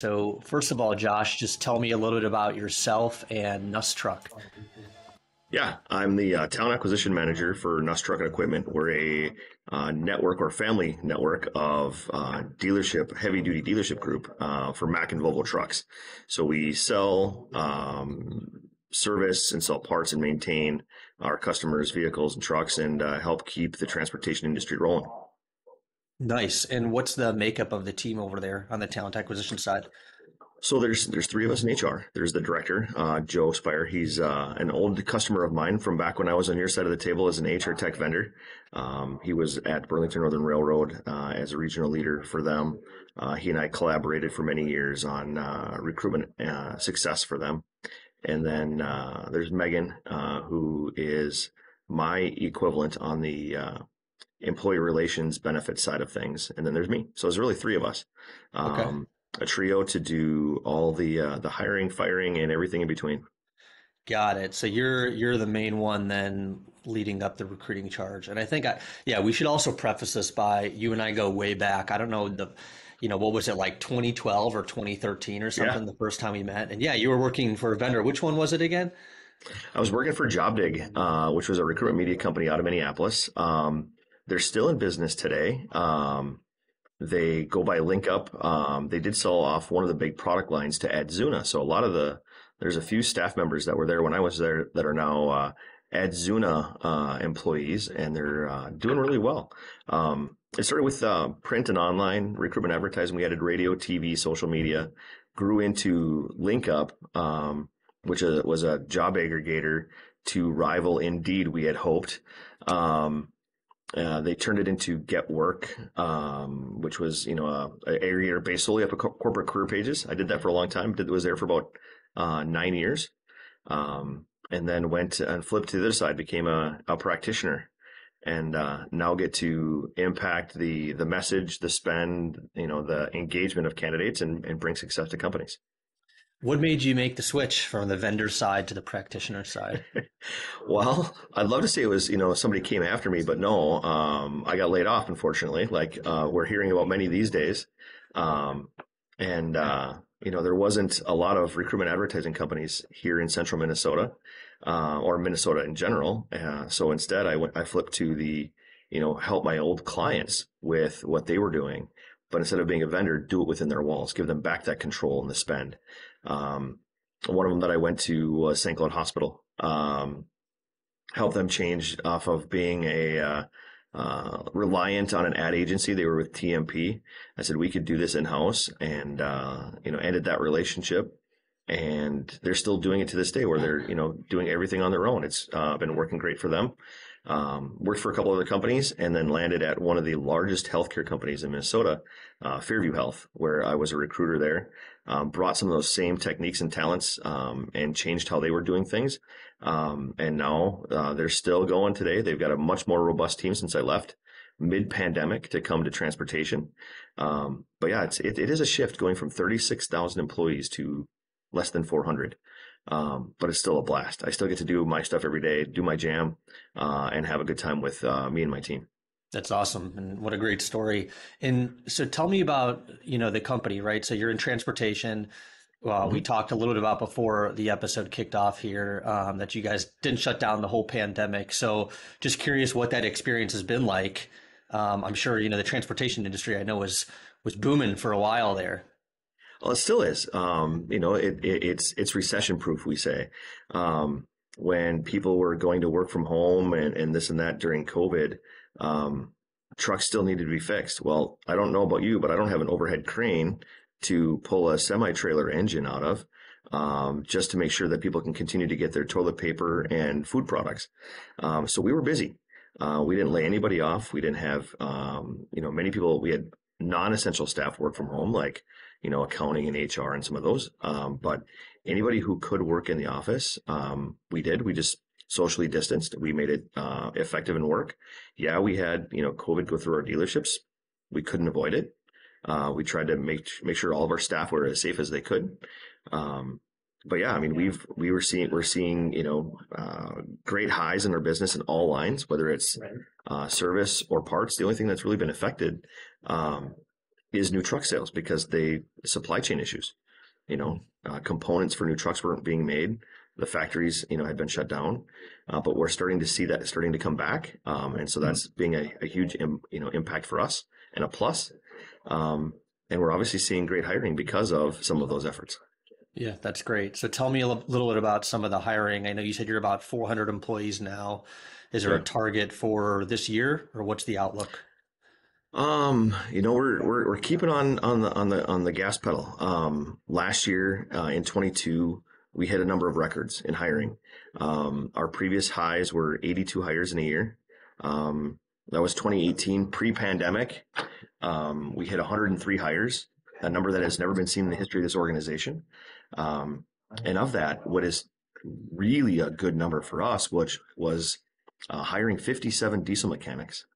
So, first of all, Josh, just tell me a little bit about yourself and Nuss Truck. Yeah, I'm the talent acquisition manager for Nuss Truck Equipment. We're a network or family network of heavy duty dealership group for Mack and Volvo trucks. So we sell, service and sell parts and maintain our customers' vehicles and trucks and help keep the transportation industry rolling. Nice. And what's the makeup of the team over there on the talent acquisition side? So there's three of us in HR. There's the director, Joe Spire. He's an old customer of mine from back when I was on your side of the table as an HR tech vendor. He was at Burlington Northern Railroad as a regional leader for them. He and I collaborated for many years on recruitment success for them. And then there's Megan, who is my equivalent on the employee relations benefits side of things. And then there's me. So there's really three of us. Okay. A trio to do all the hiring, firing, and everything in between. Got it. So you're the main one then leading up the recruiting charge. And I think yeah, we should also preface this by you and I go way back. I don't know what was it like 2012 or 2013 or Yeah, something the first time we met. And yeah, you were working for a vendor. Which one was it again? I was working for JobDig, which was a recruitment media company out of Minneapolis. They're still in business today. They go by LinkUp. They did sell off one of the big product lines to Adzuna. So there's a few staff members that were there when I was there that are now Adzuna employees, and they're doing really well. It started with print and online recruitment advertising. We added radio, TV, social media, grew into LinkUp, which was a job aggregator to rival Indeed, we had hoped. They turned it into Get Work, which was, a aggregator based solely off of corporate career pages. I did that for a long time. Was there for about 9 years, and then went and flipped to the other side, became a practitioner, and now get to impact the message, the spend, the engagement of candidates, and bring success to companies. What made you make the switch from the vendor side to the practitioner side? Well, I'd love to say it was, somebody came after me, but no, I got laid off, unfortunately, like we're hearing about many these days. Um, and, there wasn't a lot of recruitment advertising companies here in central Minnesota, or Minnesota in general. So instead I flipped to help my old clients with what they were doing. But instead of being a vendor, do it within their walls, give them back that control and the spend. Um, One of them that I went to was St. Cloud Hospital. Help them change off of being reliant on an ad agency. They were with TMP. I said we could do this in house, and ended that relationship. And they're still doing it to this day, where they're doing everything on their own. It's been working great for them. Worked for a couple other companies, and then landed at one of the largest healthcare companies in Minnesota, Fairview Health, where I was a recruiter there. Brought some of those same techniques and talents, and changed how they were doing things. And now they're still going today. They've got a much more robust team since I left mid-pandemic to come to transportation. But yeah, it is a shift going from 36,000 employees to less than 400. But it's still a blast. I still get to do my stuff every day, do my jam, and have a good time with me and my team. That's awesome. And what a great story. And so tell me about, the company, right? So you're in transportation. Well, we Mhm. talked a little bit about before the episode kicked off here, that you guys didn't shut down the whole pandemic. So just curious what that experience has been like. I'm sure, the transportation industry I know was booming for a while there. Well, it still is. It's recession proof, we say. When people were going to work from home and this and that during COVID, um, trucks still needed to be fixed. Well, I don't know about you, but I don't have an overhead crane to pull a semi-trailer engine out of, just to make sure that people can continue to get their toilet paper and food products. So we were busy. We didn't lay anybody off. We didn't have, many people. We had non-essential staff work from home, like accounting and HR and some of those. But anybody who could work in the office, we did. We just socially distanced. We made it effective in work. Yeah, we had COVID go through our dealerships. We couldn't avoid it. We tried to make sure all of our staff were as safe as they could. Um, but yeah, I mean, we're seeing great highs in our business in all lines, whether it's service or parts. The only thing that's really been affected, um, is new truck sales because supply chain issues. Components for new trucks weren't being made. The factories, had been shut down, but we're starting to see that starting to come back, and so that's being a huge, impact for us and a plus. And we're obviously seeing great hiring because of some of those efforts. Yeah, that's great. So tell me a little bit about some of the hiring. I know you said you're about 400 employees now. Is there a Yeah. target for this year, or what's the outlook? We're keeping on the gas pedal. Last year, in 22, we hit a number of records in hiring. Our previous highs were 82 hires in a year. That was 2018 pre-pandemic. We hit 103 hires, a number that has never been seen in the history of this organization. And of that, what is really a good number for us, which was hiring 57 diesel mechanics.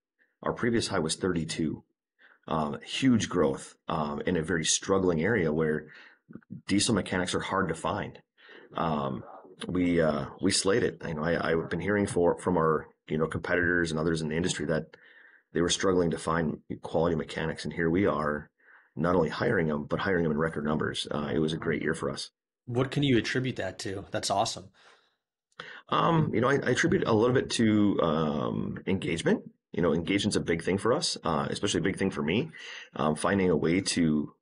Our previous high was 32. Huge growth in a very struggling area where diesel mechanics are hard to find. We slayed it. I've been hearing from our competitors and others in the industry that they were struggling to find quality mechanics, and here we are, not only hiring them but hiring them in record numbers. It was a great year for us. What can you attribute that to? That's awesome. I attribute a little bit to engagement. Engagement's a big thing for us, especially a big thing for me. Finding a way to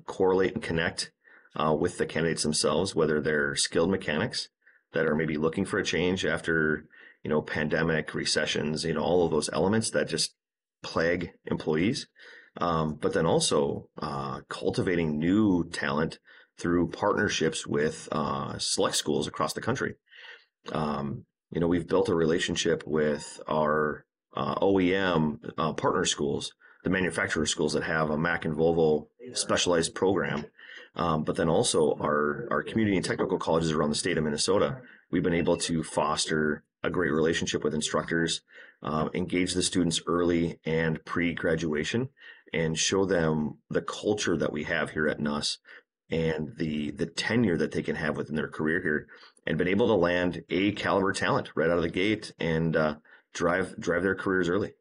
correlate and connect with the candidates themselves, whether they're skilled mechanics that are maybe looking for a change after, pandemic, recessions, all of those elements that just plague employees. But then also cultivating new talent through partnerships with select schools across the country. We've built a relationship with our OEM partner schools, the manufacturer schools that have a Mack and Volvo specialized program, but then also our community and technical colleges around the state of Minnesota. We've been able to foster a great relationship with instructors, engage the students early and pre-graduation, and show them the culture that we have here at Nuss and the tenure that they can have within their career here, and been able to land A caliber talent right out of the gate and drive their careers early.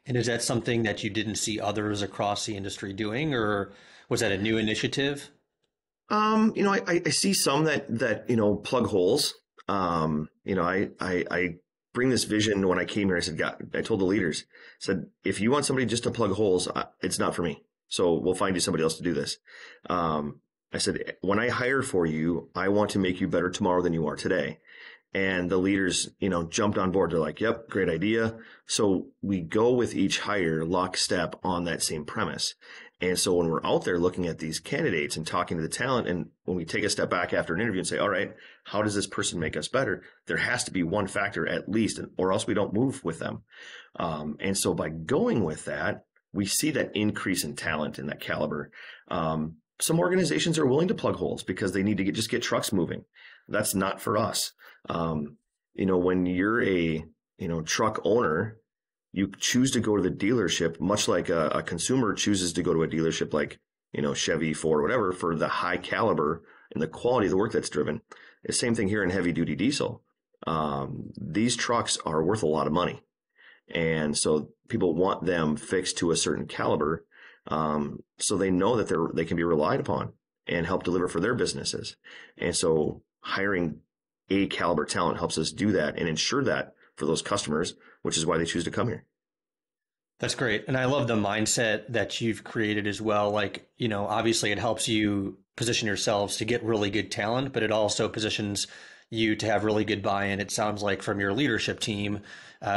And is that something that you didn't see others across the industry doing, or was that a new initiative? I see some that plug holes. I bring this vision. When I came here, I said, God, I told the leaders, said, if you want somebody just to plug holes, it's not for me. So we'll find you somebody else to do this. I said, when I hire for you, I want to make you better tomorrow than you are today. And the leaders, jumped on board. They're like, yep, great idea. So we go with each hire lockstep on that same premise. And so when we're out there looking at these candidates and talking to the talent, and when we take a step back after an interview and say, all right, how does this person make us better? There has to be one factor at least, or else we don't move with them. And so by going with that, we see that increase in talent in that caliber. Some organizations are willing to plug holes because they need to just get trucks moving. That's not for us. When you're a truck owner, you choose to go to the dealership, much like a consumer chooses to go to a dealership like Chevy, Ford, whatever, for the high caliber and the quality of the work that's driven. The same thing here in heavy duty diesel. These trucks are worth a lot of money, and so people want them fixed to a certain caliber, so they know that they can be relied upon and help deliver for their businesses. And so hiring A caliber talent helps us do that and ensure that for those customers, which is why they choose to come here. That's great. And I love the mindset that you've created as well. Like, obviously it helps you position yourselves to get really good talent, but it also positions you to have really good buy-in, it sounds like, from your leadership team,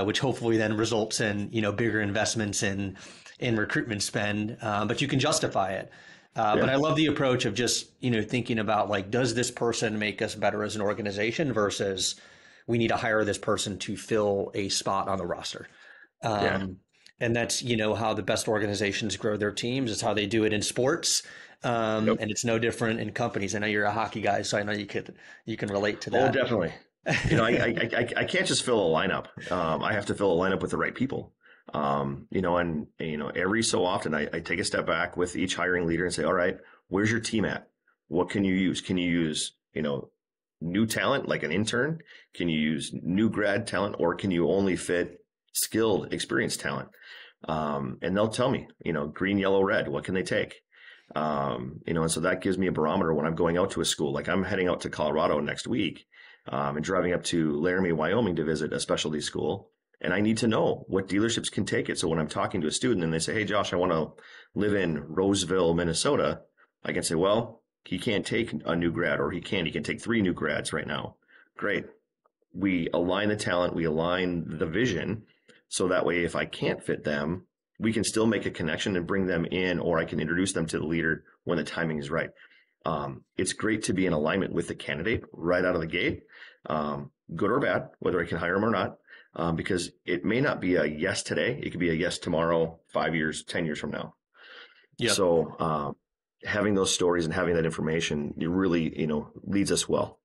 which hopefully then results in, bigger investments in recruitment spend, but you can justify it. But Yeah. I love the approach of just, thinking about like, does this person make us better as an organization versus we need to hire this person to fill a spot on the roster. Yeah. And that's, how the best organizations grow their teams. It's how they do it in sports. Yep. And it's no different in companies. I know you're a hockey guy, so I know you can relate to Oh, that. definitely. I can't just fill a lineup. I have to fill a lineup with the right people. Every so often I take a step back with each hiring leader and say, all right, where's your team at? What can you use? Can you use, new talent like an intern? Can you use new grad talent, or can you only fit skilled, experienced talent? And they'll tell me, green, yellow, red, what can they take? And so that gives me a barometer when I'm going out to a school. Like I'm heading out to Colorado next week, and driving up to Laramie, Wyoming to visit a specialty school. And I need to know what dealerships can take it. So when I'm talking to a student and they say, "Hey, Josh, I want to live in Roseville, Minnesota," I can say, "Well, he can't take a new grad, or he can take 3 new grads right now." Great. We align the talent, we align the vision. So that way, if I can't fit them, we can still make a connection and bring them in, or I can introduce them to the leader when the timing is right. It's great to be in alignment with the candidate right out of the gate, good or bad, whether I can hire them or not, because it may not be a yes today. It could be a yes tomorrow, 5 years, 10 years from now. Yep. So having those stories and having that information, it really, leads us well.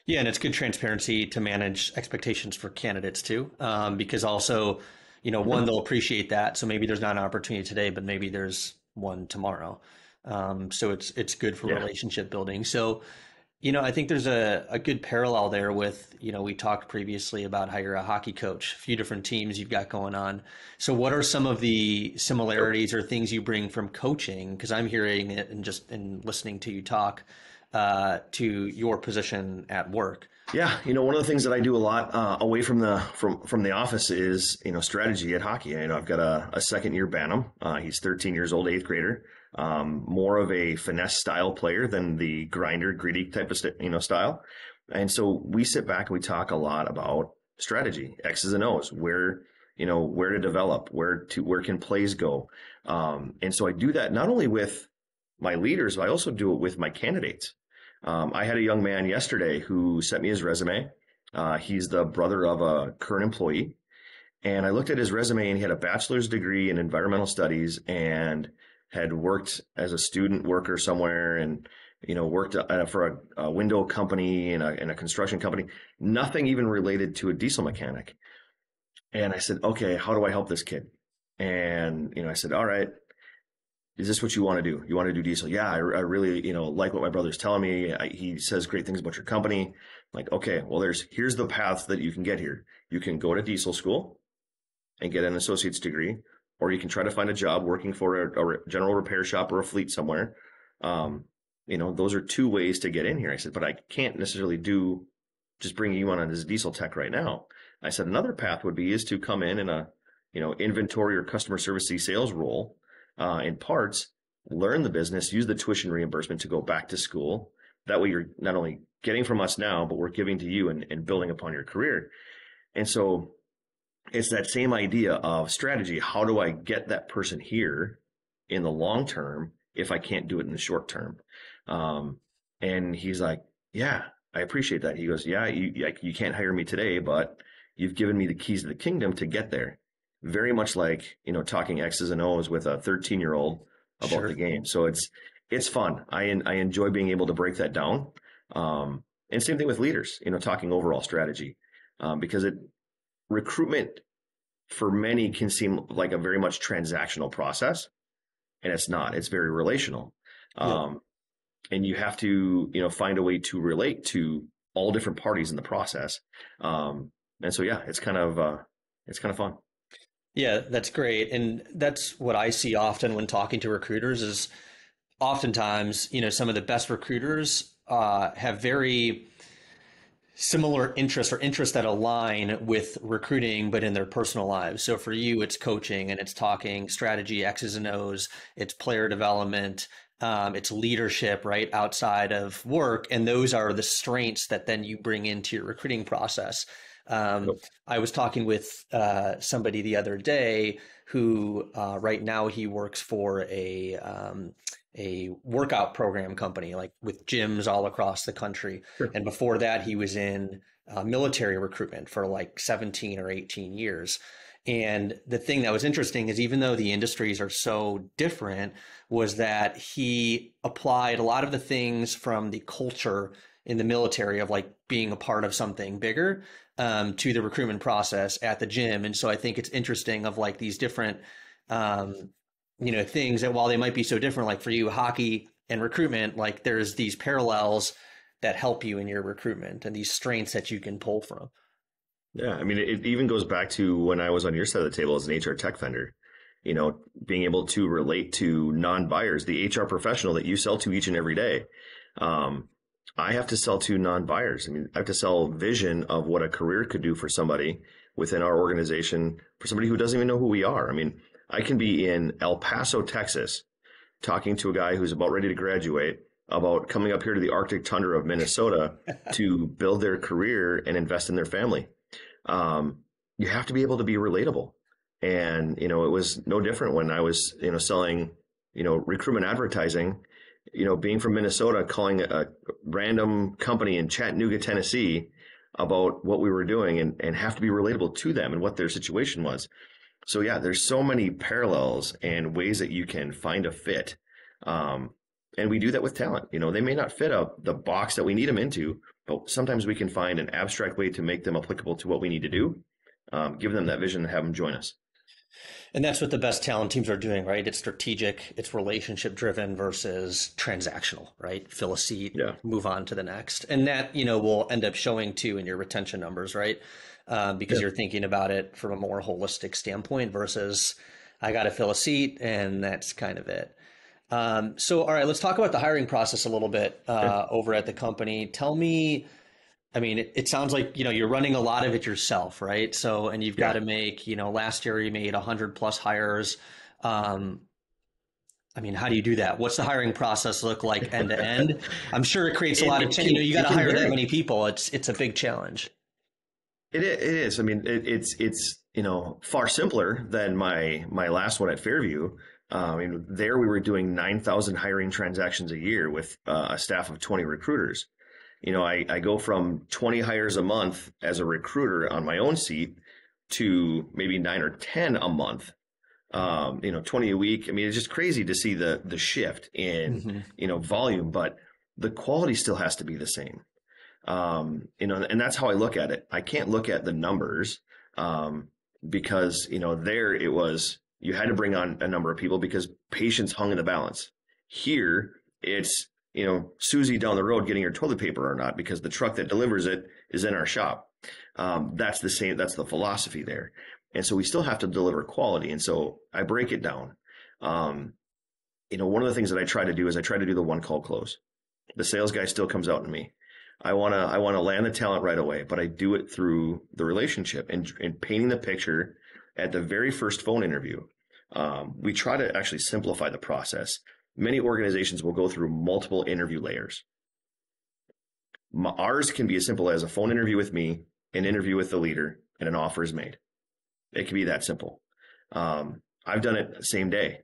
Yeah, and it's good transparency to manage expectations for candidates too, because also, one, they'll appreciate that. So maybe there's not an opportunity today, but maybe there's one tomorrow. So it's good for Yeah. relationship building. So, I think there's a good parallel there with, we talked previously about how you're a hockey coach, a few different teams you've got going on. So what are some of the similarities or things you bring from coaching? Because I'm hearing it and just in listening to you talk to your position at work. Yeah, one of the things that I do a lot away from the office is strategy at hockey. I've got a second year Bantam. He's 13 years old, eighth grader. More of a finesse style player than the grinder, gritty type of style. And so we sit back and we talk a lot about strategy, X's and O's, where to develop, where can plays go. And so I do that not only with my leaders, but I also do it with my candidates. I had a young man yesterday who sent me his resume. He's the brother of a current employee. And I looked at his resume and he had a bachelor's degree in environmental studies and had worked as a student worker somewhere and, worked for a window company and a construction company, nothing even related to a diesel mechanic. And I said, okay, how do I help this kid? And, I said, all right, is this what you want to do? You want to do diesel? Yeah, I really, like what my brother's telling me. He says great things about your company. I'm like, okay, well, here's the paths that you can get here. You can go to diesel school and get an associate's degree, or you can try to find a job working for a general repair shop or a fleet somewhere. Those are 2 ways to get in here. I said, but I can't necessarily just bring you on as a diesel tech right now. I said, another path is to come in a, inventory or customer service sales role in parts, learn the business, use the tuition reimbursement to go back to school. That way you're not only getting from us now, but we're giving to you and building upon your career. And so it's that same idea of strategy. How do I get that person here in the long term if I can't do it in the short term? And he's like, yeah, I appreciate that. He goes, yeah, you can't hire me today, but you've given me the keys to the kingdom to get there. Very much like, talking X's and O's with a 13-year-old about the game. So it's fun. I enjoy being able to break that down. And same thing with leaders, talking overall strategy, because recruitment for many can seem like a very much transactional process, and it's not. It's very relational. Yeah. And you have to, find a way to relate to all different parties in the process. And so, yeah, it's kind of fun. Yeah, that's great. And that's what I see often when talking to recruiters is oftentimes, some of the best recruiters have very similar interests or interests that align with recruiting, but in their personal lives. So for you, it's coaching and it's talking strategy, X's and O's, it's player development, it's leadership, right, outside of work. And those are the strengths that then you bring into your recruiting process. I was talking with somebody the other day who right now he works for a workout program company, like with gyms all across the country. Sure. And before that, he was in military recruitment for like 17 or 18 years. And the thing that was interesting is even though the industries are so different, was that he applied a lot of the things from the culture in the military of like being a part of something bigger to the recruitment process at the gym. And so I think it's interesting of like these different, things that while they might be so different, like for you, hockey and recruitment, like there's these parallels that help you in your recruitment and these strengths that you can pull from. Yeah, I mean, it even goes back to when I was on your side of the table as an HR tech vendor. being able to relate to non-buyers, the HR professional that you sell to each and every day. I have to sell to non-buyers. I mean, I have to sell vision of what a career could do for somebody within our organization, for somebody who doesn't even know who we are. I mean, I can be in El Paso, Texas, talking to a guy who's about ready to graduate about coming up here to the Arctic tundra of Minnesota to build their career and invest in their family. You have to be able to be relatable. And, it was no different when I was, selling, recruitment advertising, being from Minnesota, calling a random company in Chattanooga, Tennessee about what we were doing and have to be relatable to them and what their situation was. So yeah, there's so many parallels and ways that you can find a fit. And we do that with talent. They may not fit the box that we need them into, but sometimes we can find an abstract way to make them applicable to what we need to do, give them that vision and have them join us. And that's what the best talent teams are doing, right? It's strategic, it's relationship driven versus transactional, right? Fill a seat, Yeah. move on to the next. And that, will end up showing too in your retention numbers, right? Because you're thinking about it from a more holistic standpoint versus I got to fill a seat and that's kind of it. So, all right, let's talk about the hiring process a little bit over at the company. Tell me, I mean, it sounds like, you're running a lot of it yourself, right? So, and you've got to make, last year you made 100 plus hires. I mean, how do you do that? What's the hiring process look like end to end? I'm sure it creates a lot of, you got to hire that many people. It's a big challenge. It is. I mean, it's far simpler than my last one at Fairview. I mean, there we were doing 9,000 hiring transactions a year with a staff of 20 recruiters. I go from 20 hires a month as a recruiter on my own seat to maybe 9 or 10 a month. 20 a week. I mean, it's just crazy to see the shift in, volume, but the quality still has to be the same. And that's how I look at it. I can't look at the numbers, because, there it was, you had to bring on a number of people because patience hung in the balance. Here it's, Susie down the road getting her toilet paper or not, because the truck that delivers it is in our shop. That's the same. That's the philosophy there. And so we still have to deliver quality. And so I break it down. One of the things that I try to do is I try to do the one call close. The sales guy still comes out to me. I want to land the talent right away, but I do it through the relationship and painting the picture at the very first phone interview. We try to actually simplify the process. Many organizations will go through multiple interview layers. Ours can be as simple as a phone interview with me, an interview with the leader, and an offer is made. It can be that simple. I've done it the same day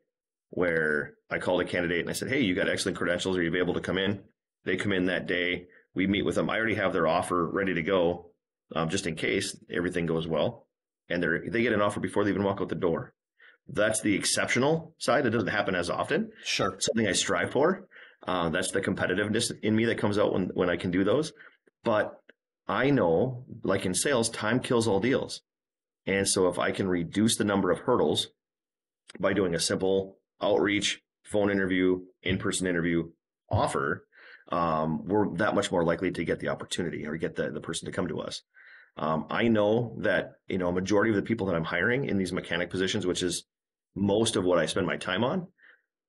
where I called a candidate and I said, hey, you got excellent credentials. Are you able to come in? They come in that day. We meet with them. I already have their offer ready to go, just in case everything goes well. And they get an offer before they even walk out the door. That's the exceptional side. That doesn't happen as often. Sure. Something I strive for. That's the competitiveness in me that comes out when I can do those. But I know, like in sales, time kills all deals. And so if I can reduce the number of hurdles by doing a simple outreach, phone interview, in-person interview offer, we're that much more likely to get the opportunity or get the person to come to us. I know that, a majority of the people that I'm hiring in these mechanic positions, which is most of what I spend my time on,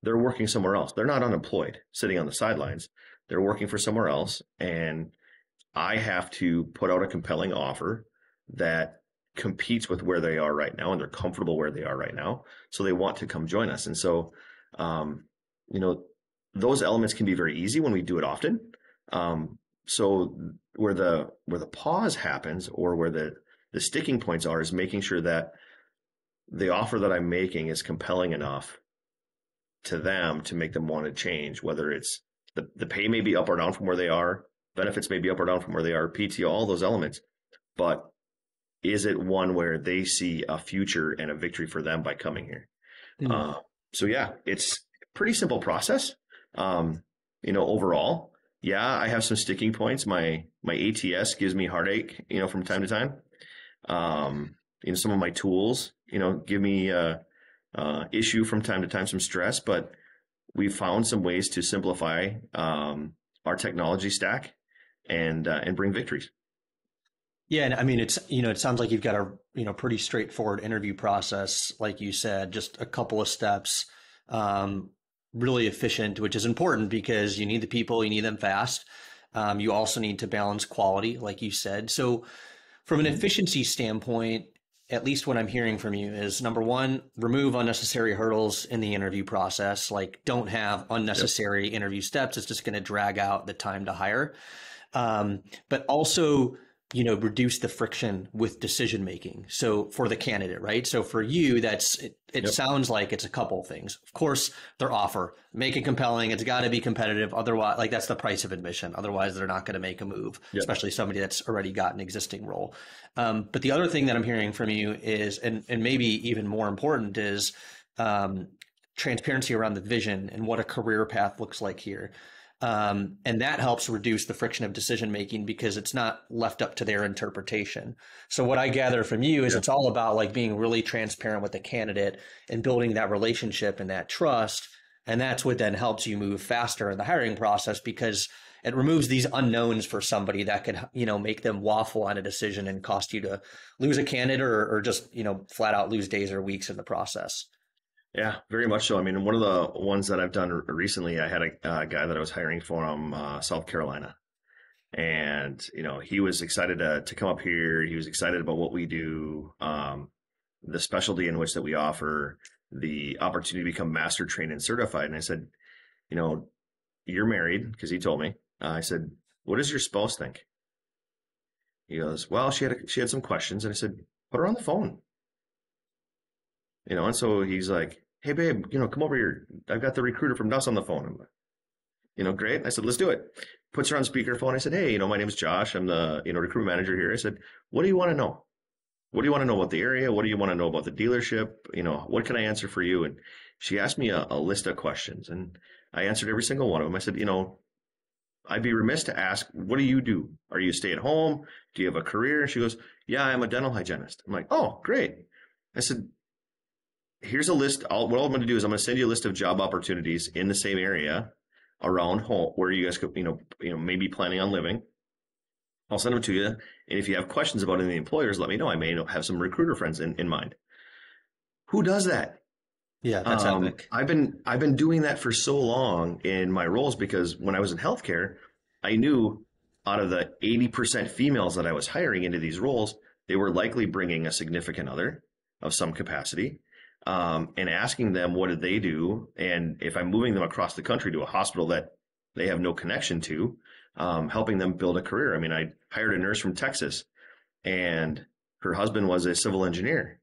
they're working somewhere else. They're not unemployed, sitting on the sidelines. They're working for somewhere else. And I have to put out a compelling offer that competes with where they are right now, and they're comfortable where they are right now. So they want to come join us. And so, those elements can be very easy when we do it often. So where the pause happens, or where the sticking points are, is making sure that the offer that I'm making is compelling enough to them to make them want to change, whether it's the pay may be up or down from where they are, benefits may be up or down from where they are, PTO, all those elements. But is it one where they see a future and a victory for them by coming here? So yeah, it's a pretty simple process. Overall, yeah, I have some sticking points. My ATS gives me heartache, from time to time. Some of my tools, give me issue from time to time, some stress, but we've found some ways to simplify our technology stack and bring victories. Yeah, and I mean, it's, it sounds like you've got a, pretty straightforward interview process, like you said, just a couple of steps, um, really efficient, which is important because you need the people, you need them fast. You also need to balance quality, like you said. So, from an Mhm. efficiency standpoint, at least what I'm hearing from you is number one, remove unnecessary hurdles in the interview process. Like, don't have Yep. unnecessary interview steps. It's just going to drag out the time to hire. But also, reduce the friction with decision making. So for the candidate, right? So for you, it Yep. sounds like it's a couple of things. Of course, their offer, make it compelling. It's got to be competitive. Otherwise, like that's the price of admission. Otherwise, they're not going to make a move, Yep. especially somebody that's already got an existing role. But the other thing that I'm hearing from you is, and maybe even more important, is um, transparency around the vision and what a career path looks like here. And that helps reduce the friction of decision making because it's not left up to their interpretation. So what I gather from you is Yep. it's all about like being really transparent with the candidate and building that relationship and that trust. And that's what then helps you move faster in the hiring process because it removes these unknowns for somebody that could, make them waffle on a decision and cost you to lose a candidate or just, flat out lose days or weeks in the process. Yeah, very much so. I mean, one of the ones that I've done recently, I had a guy that I was hiring from South Carolina, and he was excited to come up here. He was excited about what we do, the specialty in which that we offer, the opportunity to become master trained and certified. And I said, you know, you're married because he told me. I said, what does your spouse think? He goes, well, she had some questions, and I said, put her on the phone. And so he's like, hey babe, come over here. I've got the recruiter from Nuss on the phone. I'm like, great. I said, let's do it. Puts her on speakerphone. I said, hey, my name is Josh. I'm the recruitment manager here. I said, what do you want to know? What do you want to know about the area? What do you want to know about the dealership? What can I answer for you? And she asked me a list of questions, and I answered every single one of them. I said, I'd be remiss to ask, what do you do? Are you stay at home? Do you have a career? And she goes, yeah, I'm a dental hygienist. I'm like, oh, great. I said, here's a list. What I'm going to do is I'm going to send you a list of job opportunities in the same area around home where you guys could, maybe planning on living. I'll send them to you. And if you have questions about any of the employers, let me know. I may have some recruiter friends in mind. Who does that? Yeah, that's epic. I've been doing that for so long in my roles because when I was in healthcare, I knew out of the 80% females that I was hiring into these roles, they were likely bringing a significant other of some capacity, and asking them what did they do, and if I'm moving them across the country to a hospital that they have no connection to, helping them build a career. I mean, I hired a nurse from Texas, and her husband was a civil engineer.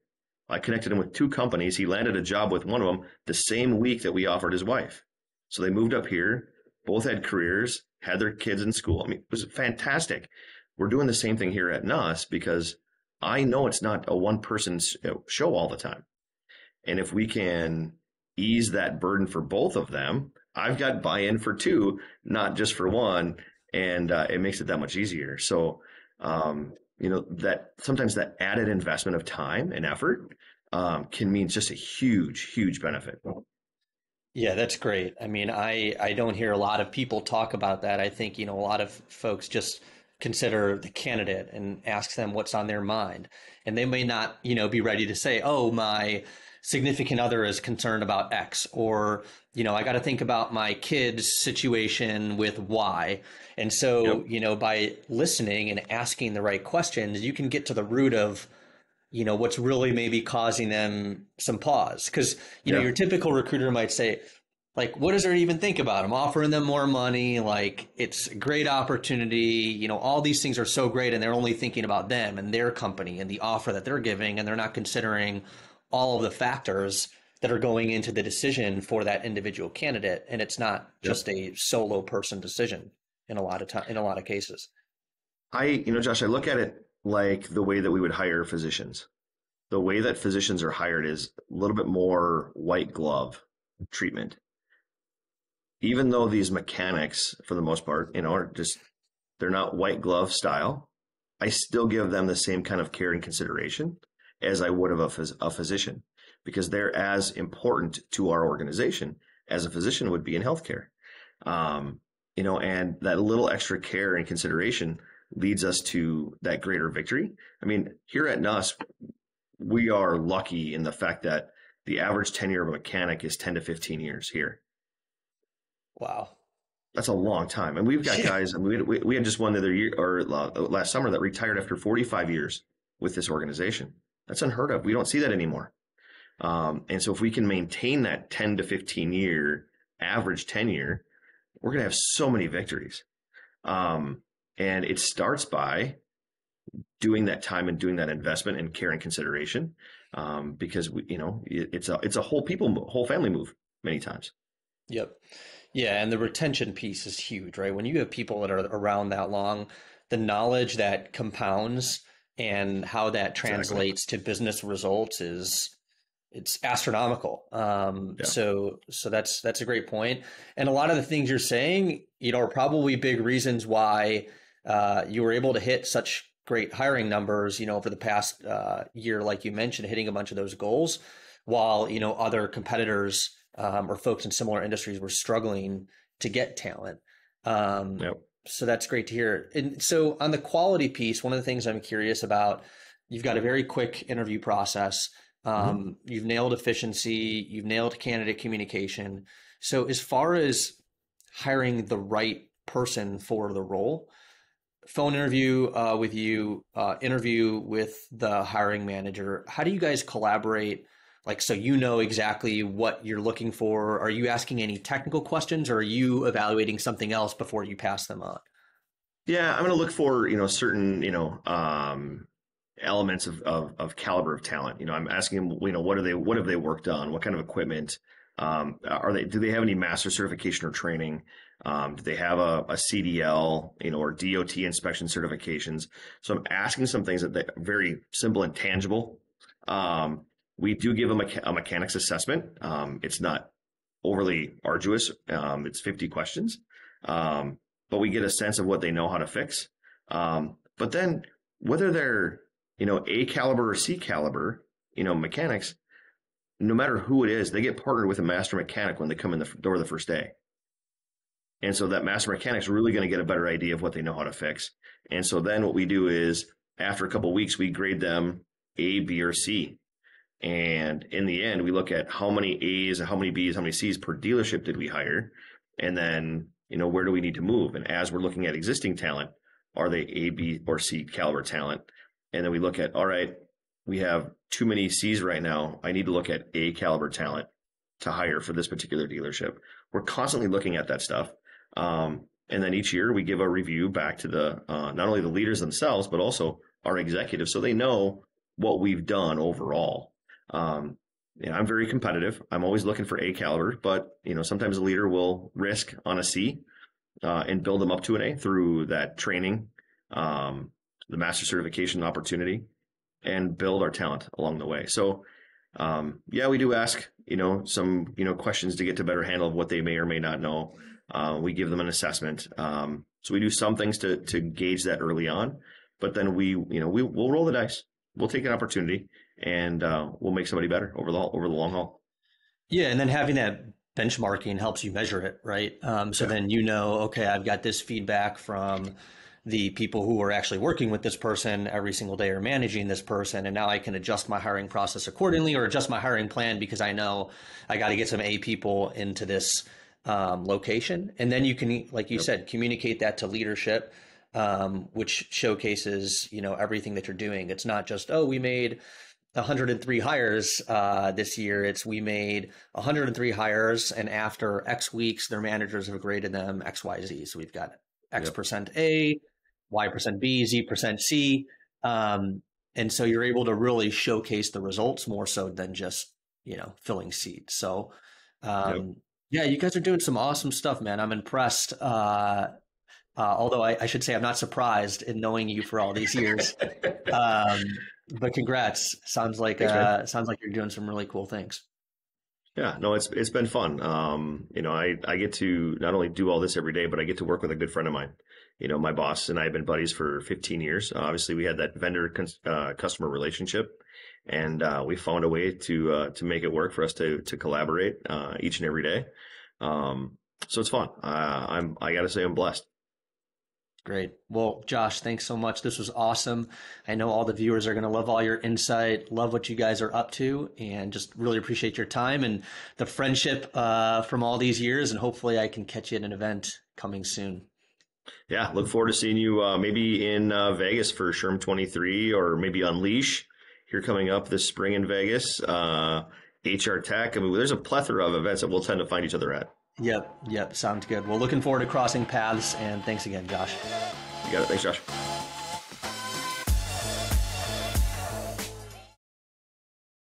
I connected him with two companies. He landed a job with one of them the same week that we offered his wife. So they moved up here, both had careers, had their kids in school. I mean, it was fantastic. We're doing the same thing here at NUS because I know it's not a one person show all the time. And if we can ease that burden for both of them, I've got buy in for two, not just for one. And it makes it that much easier. So, that sometimes that added investment of time and effort can mean just a huge, huge benefit. Yeah, that's great. I mean, I don't hear a lot of people talk about that. I think, a lot of folks just consider the candidate and ask them what's on their mind. And they may not, be ready to say, oh, my significant other is concerned about X, or, I got to think about my kid's situation with Y. And so, Yep. by listening and asking the right questions, you can get to the root of what's really maybe causing them some pause. Because, Yeah. your typical recruiter might say, like, what does there even think about? I'm offering them more money. Like, it's a great opportunity. All these things are so great, and they're only thinking about them and their company and the offer that they're giving, and they're not considering all of the factors that are going into the decision for that individual candidate. And it's not Yep. just a solo person decision in a lot of time, in a lot of cases. Josh, I look at it like the way that we would hire physicians. The way that physicians are hired is a little bit more white glove treatment. Even though these mechanics, for the most part, are just they're not white glove style, I still give them the same kind of care and consideration as I would of a physician because they're as important to our organization as a physician would be in healthcare. And that little extra care and consideration leads us to that greater victory. I mean, here at Nuss, we are lucky in the fact that the average tenure of a mechanic is 10 to 15 years here. Wow. That's a long time. And we've got Yeah. guys, I mean, we had just one the other year or last summer that retired after 45 years with this organization. That's unheard of. We don't see that anymore. And so if we can maintain that 10 to 15 year average tenure, we're going to have so many victories. And it starts by doing that time and doing that investment and care and consideration, because it's a whole family move many times. Yep. Yeah, and the retention piece is huge, right? When you have people that are around that long, the knowledge that compounds and how that Exactly. translates to business results is it's astronomical. Yeah. So that's a great point. And a lot of the things you're saying, are probably big reasons why you were able to hit such great hiring numbers, over the past year, like you mentioned, hitting a bunch of those goals, while other competitors or folks in similar industries were struggling to get talent. Um, Yep. so that's great to hear. And so on the quality piece, one of the things I'm curious about, you've got a very quick interview process. Mm-hmm. You've nailed efficiency, you've nailed candidate communication. So as far as hiring the right person for the role, phone interview with you, interview with the hiring manager. How do you guys collaborate? Like, so exactly what you're looking for. Are you asking any technical questions, or are you evaluating something else before you pass them on? Yeah, I'm going to look for, certain, elements of caliber of talent. I'm asking them, what have they worked on? What kind of equipment? Do they have any master certification or training? Do they have a CDL, or DOT inspection certifications? So I'm asking some things that are very simple and tangible. We do give them a mechanics assessment. It's not overly arduous. It's 50 questions. But we get a sense of what they know how to fix. But then whether they're, A caliber or C caliber, mechanics, no matter who it is, they get partnered with a master mechanic when they come in the door the first day. And so that master mechanic's really going to get a better idea of what they know how to fix. And so then what we do is after a couple of weeks, we grade them A, B, or C. And in the end, we look at how many A's and how many B's, how many C's per dealership did we hire? And then, where do we need to move? And as we're looking at existing talent, are they A, B, or C caliber talent? And then we look at, all right, we have too many C's right now. I need to look at A caliber talent to hire for this particular dealership. We're constantly looking at that stuff. And then each year we give a review back to the not only the leaders themselves, but also our executives, so they know what we've done overall. I'm very competitive. I'm always looking for A caliber, but sometimes a leader will risk on a C and build them up to an A through that training, the master certification opportunity, and build our talent along the way. So, yeah, we do ask, some, questions to get to better handle of what they may or may not know. We give them an assessment. So we do some things to gauge that early on, but then we'll roll the dice. We'll take an opportunity and we'll make somebody better over the long haul. Yeah, and then having that benchmarking helps you measure it, right? So Yeah. then okay, I've got this feedback from the people who are actually working with this person every single day or managing this person, and now I can adjust my hiring process accordingly or adjust my hiring plan because I know I got to get some A people into this location. And then you can, like you Yep. said, communicate that to leadership, which showcases, everything that you're doing. It's not just, oh, we made 103 hires this year. It's we made 103 hires, and after X weeks, their managers have graded them X, Y, Z. So we've got X Yep. percent A, Y percent B, Z percent C. And so you're able to really showcase the results more so than just, filling seats. So, Yep. yeah, you guys are doing some awesome stuff, man. I'm impressed. Although I should say I'm not surprised in knowing you for all these years. But congrats. Thanks, man. Sounds like you're doing some really cool things. Yeah, no, it's been fun. I get to not only do all this every day, but I get to work with a good friend of mine. My boss and I have been buddies for 15 years. Obviously, we had that vendor customer relationship, and we found a way to make it work for us to collaborate each and every day. So it's fun. I got to say I'm blessed. Great. Well, Josh, thanks so much. This was awesome. I know all the viewers are going to love all your insight, love what you guys are up to, and just really appreciate your time and the friendship from all these years. And hopefully, I can catch you at an event coming soon. Yeah, look forward to seeing you maybe in Vegas for Sherm 23 or maybe Unleash here coming up this spring in Vegas. HR Tech. I mean, there's a plethora of events that we'll tend to find each other at. Yep. Yep. Sounds good. Well, looking forward to crossing paths. And thanks again, Josh. You got it. Thanks, Josh.